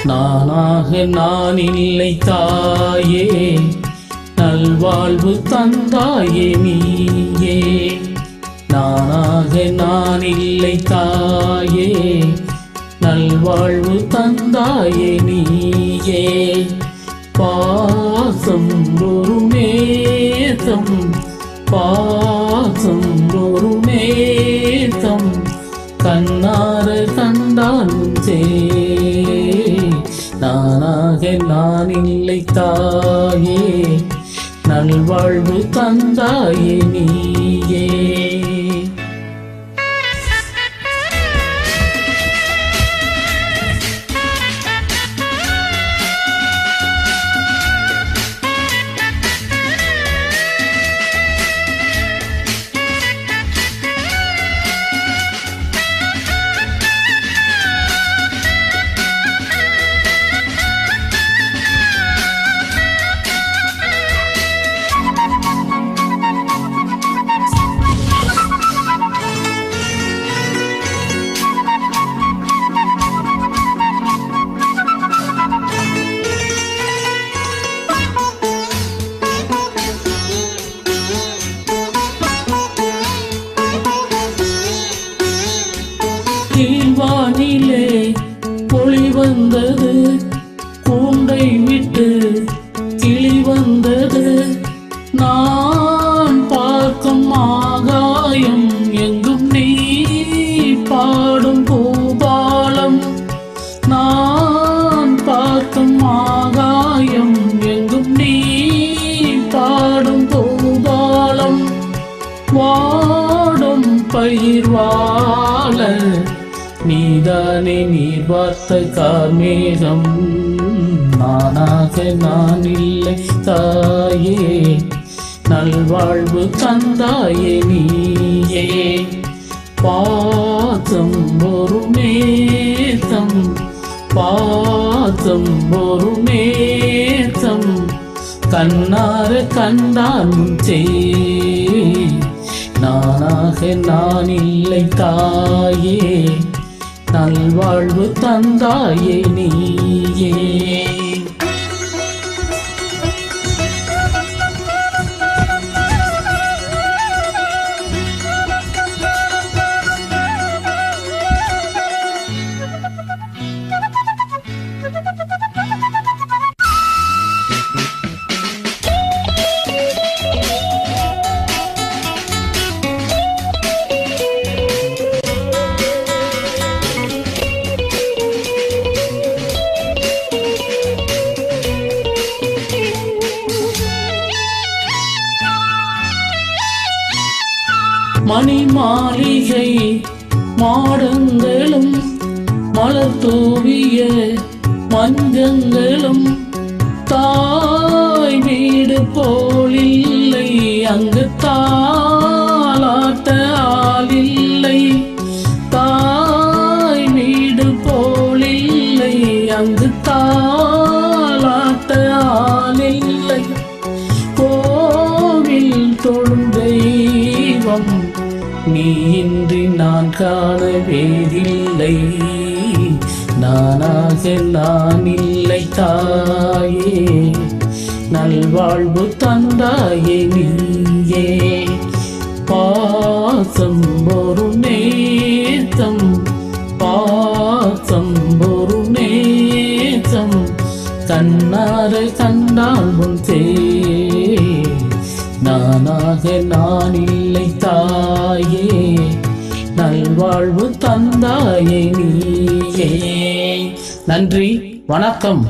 நானாக நான் இல்லை தாயே, நல்வாழ்வு தந்தாயே நீயே. நானாக நான் இல்லை தாயே, நல்வாழ்வு தந்தாயே நீயே. பாசம் ஒரு நேசம், பாசம் ஒரு நேசம், கண்ணார கண்டாலும் சே. நானாக நான் இல்லை தாயே, நல்வாழ்வு தந்தாயே நீயே. கீழ்வானிலே பொழி வந்தது, கூண்டை விட்டு கிளி வந்தது. நான் பார்க்கும் ஆகாயம் எங்கும் நீ பாடும் பூபாலம். நான் பார்க்கும் ஆகாயம் எங்கும் நீ பாடும் பூபாலம். வாடும் பயிர் வாழ நீதானே நீர் பார்த்த கார்மேகம். நானாக நான் இல்லை தாயே, நல்வாழ்வு தந்தாயே நீயே. பாசம் ஒரு நேசம், பாசம் ஒரு நேசம், கண்ணார கண்டாலும் சே. நானாக நான் இல்லை தாயே, நல்வாழ்வு தந்தாயே நீயே. மணி மாளிகை மாடங்களும் மலர் தூவிய மஞ்சங்களும், தாய் வீடு போலில்லை அங்கு தாலாட்ட ஆளில்லை. தாய் வீடு போலில்லை அங்கு தாலாட்ட ஆளில்லை. கோவில் தொழும் தெய்வம் நீ இன்றி நான் காண வேறில்லை. நானாக நான் இல்லை தாயே, நல்வாழ்வு தந்தாயே நீயே. பாசம் ஒரு நேசம், பாசம் ஒரு நேசம், கண்ணார கண்டாலும் சே. நானாக நான் இல்லை தாயே, நல்வாழ்வு தந்தாயே நீயே. நன்றி, வணக்கம்.